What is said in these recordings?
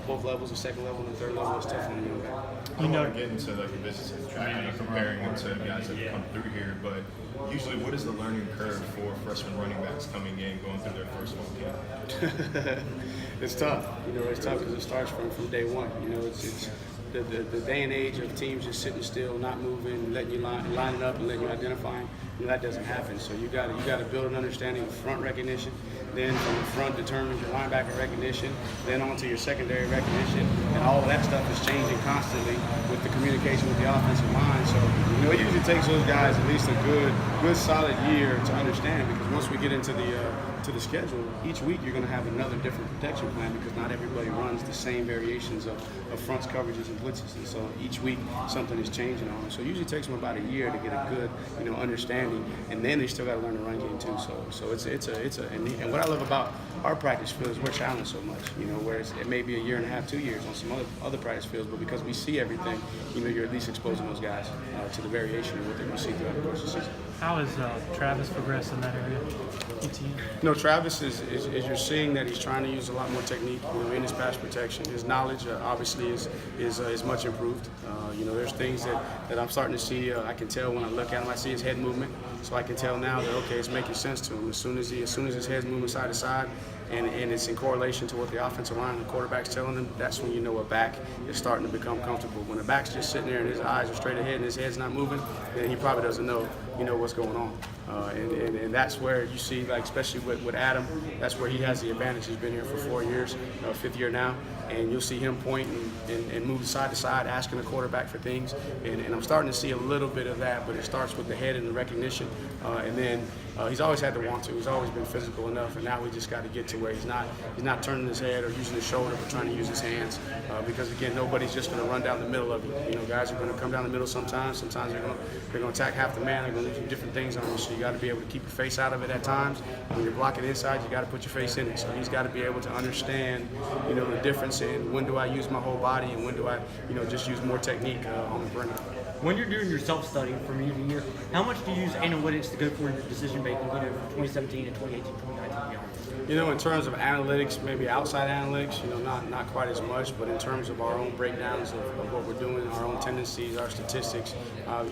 both levels, the second level and the third level, is tough on the young guy. I don't want to get into like the business of tracking and comparing them to guys that have come through here, but usually what is the learning curve for freshman running backs coming in, going through their first home game? It's tough. It's tough because it starts from day one. It's the day and age of teams just sitting still, not moving, letting you line it up and letting you identify. That doesn't happen. So you got to build an understanding of front recognition. Then from the front determines your linebacker recognition. Then onto your secondary recognition, and all of that stuff is changing constantly with the communication with the offensive line. So it usually takes those guys at least a good solid year to understand, because once we get into the schedule, each week you're going to have another different protection plan, because not everybody runs the same variations of fronts, coverages, and blitzes. And so each week something is changing on them. So it usually takes them about a year to get a good understanding, and then they still got to learn the run game too. So and what I love about our practice field is we're challenged so much. Whereas it may be a year and a half, 2 years on some other practice fields, but because we see everything, you're at least exposing those guys to the variation of what they're going to see throughout the course of the season. How has Travis progressed in that area? Travis is you're seeing that he's trying to use a lot more technique in his pass protection. His knowledge obviously is much improved. There's things that I'm starting to see. I can tell when I look at him. I see his head movement, so I can tell now that okay, it's making sense to him. As soon as his head's moving side to side, and it's in correlation to what the offensive line and the quarterback's telling him, that's when you know a back is starting to become comfortable. When a back's just sitting there and his eyes are straight ahead and his head's not moving, then he probably doesn't know what's going on. And that's where you see, like, especially with Adam, that's where he has the advantage. He's been here for 4 years, 5th year now, and you'll see him point and move side to side, asking the quarterback for things. And I'm starting to see a little bit of that, but it starts with the head and the recognition. And then he's always had to want to. He's always been physical enough, and now we just got to get to where he's not turning his head or using his shoulder, but trying to use his hands. Because again, nobody's just going to run down the middle of you. Guys are going to come down the middle sometimes. Sometimes they're going to attack half the man. They're going to do different things on you. So you got to be able to keep your face out of it at times. When you're blocking inside, you got to put your face in it. So he's got to be able to understand, the difference in when do I use my whole body and when do I, just use more technique on the perimeter. When you're doing your self-study from year to year, how much do you use analytics to go for your decision-making, from 2017 to 2018, 2019, beyond? In terms of analytics, maybe outside analytics, not quite as much, but in terms of our own breakdowns of what we're doing, our own tendencies, our statistics,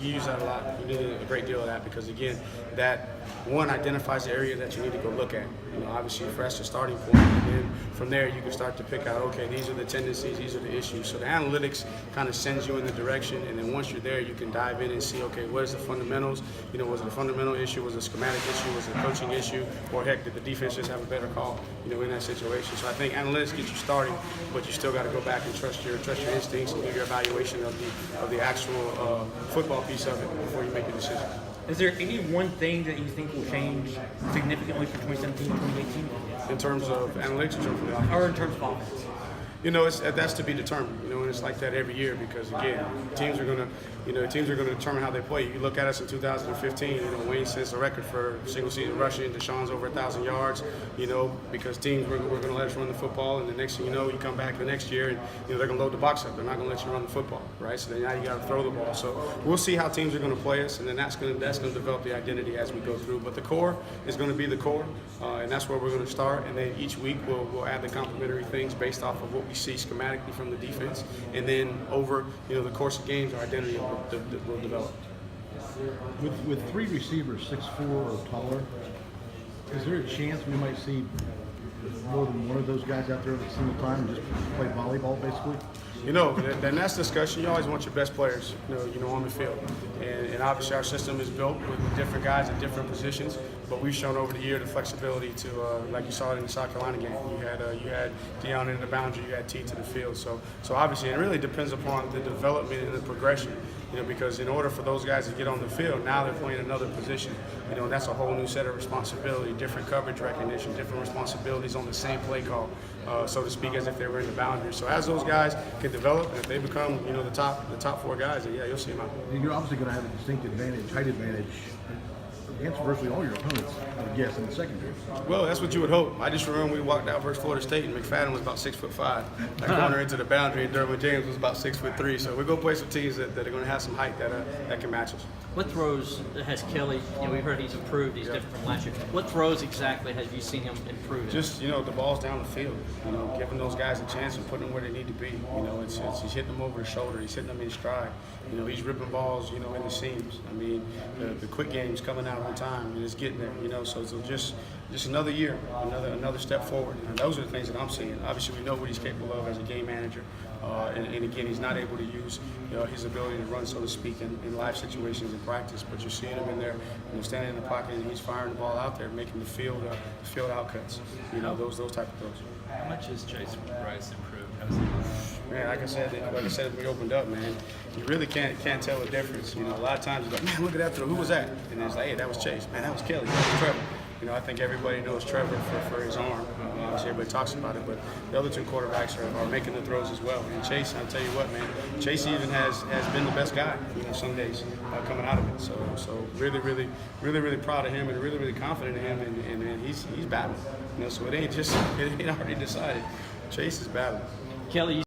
you use that a lot. You do a great deal of that because, again, that one identifies the area that you need to go look at. Obviously, that's the starting point, and then from there you can start to pick out, okay, these are the tendencies, these are the issues. So the analytics kind of sends you in the direction, and then once you're there, you can dive in and see, okay, what is the fundamentals? Was it a fundamental issue? Was it a schematic issue? Was it a coaching issue? Or heck, did the defense just have a better call, in that situation? So I think analytics get you starting, but you still got to go back and trust your instincts and do your evaluation of the actual football piece of it before you make a decision. Is there any one thing that you think will change significantly from 2017 to 2018? In terms of analytics or in terms of offense? That's to be determined. And it's like that every year because again, teams are gonna determine how they play. You look at us in 2015. Wayne sets a record for single season rushing. Deshaun's over 1,000 yards. Because teams were gonna let us run the football, and the next thing you know, you come back the next year and they're gonna load the box up. They're not gonna let you run the football, right? So then now you got to throw the ball. So we'll see how teams are gonna play us, and then that's gonna develop the identity as we go through. But the core is gonna be the core, and that's where we're gonna start. And then each week we'll add the complementary things based off of what we see schematically from the defense, and then over the course of games, our identity will develop. With three receivers, 6'4" or taller, is there a chance we might see more than one of those guys out there at a single time and just play volleyball, basically? Then that's discussion. You always want your best players, on the field. And obviously our system is built with different guys at different positions, but we've shown over the year the flexibility to, like you saw it in the South Carolina game. You had Deion in the boundary, you had T to the field. So obviously it really depends upon the development and the progression. Because in order for those guys to get on the field, now they're playing another position. And that's a whole new set of responsibility, different coverage recognition, different responsibilities on the same play call, so to speak, as if they were in the boundary. So as those guys can develop, and if they become, the top 4 guys, then yeah, you'll see them out. And you're obviously going to have a distinct advantage, height advantage, against virtually all your opponents, I would guess, in the secondary. Well, that's what you would hope. I just remember we walked out versus Florida State, and McFadden was about 6'5". That corner into the boundary, and Derwin James was about 6'3". So we're gonna play some teams that are gonna have some height that can match us. What throws has Kelly? We've heard he's improved. He's different from last year. What throws exactly have you seen him improve? Just the ball's down the field. Giving those guys a chance and putting them where they need to be. He's hitting them over the shoulder. He's hitting them in stride. He's ripping balls. In the seams. I mean, the quick game's coming out on time and it's getting there. So just another year, another step forward. And those are the things that I'm seeing. Obviously, we know what he's capable of as a game manager. And again, he's not able to use his ability to run, so to speak, in live situations in practice. But you're seeing him in there, standing in the pocket, and he's firing the ball out there, making the field outcuts. Those type of throws. How much has Chase Bryce improved? How's he? Man, like I said when we opened up, man, you really can't tell the difference. A lot of times you're like, man, look at that throw. Who was that? And it's like, hey, that was Chase. Man, that was Kelly. That was Trevor. I think everybody knows Trevor for his arm. Obviously, everybody talks about it, but the other two quarterbacks are making the throws as well. And Chase, I'll tell you what, man, Chase even has been the best guy, some days coming out of it. So really proud of him and really confident in him, and he's battling. So it ain't already decided. Chase is battling. Kelly,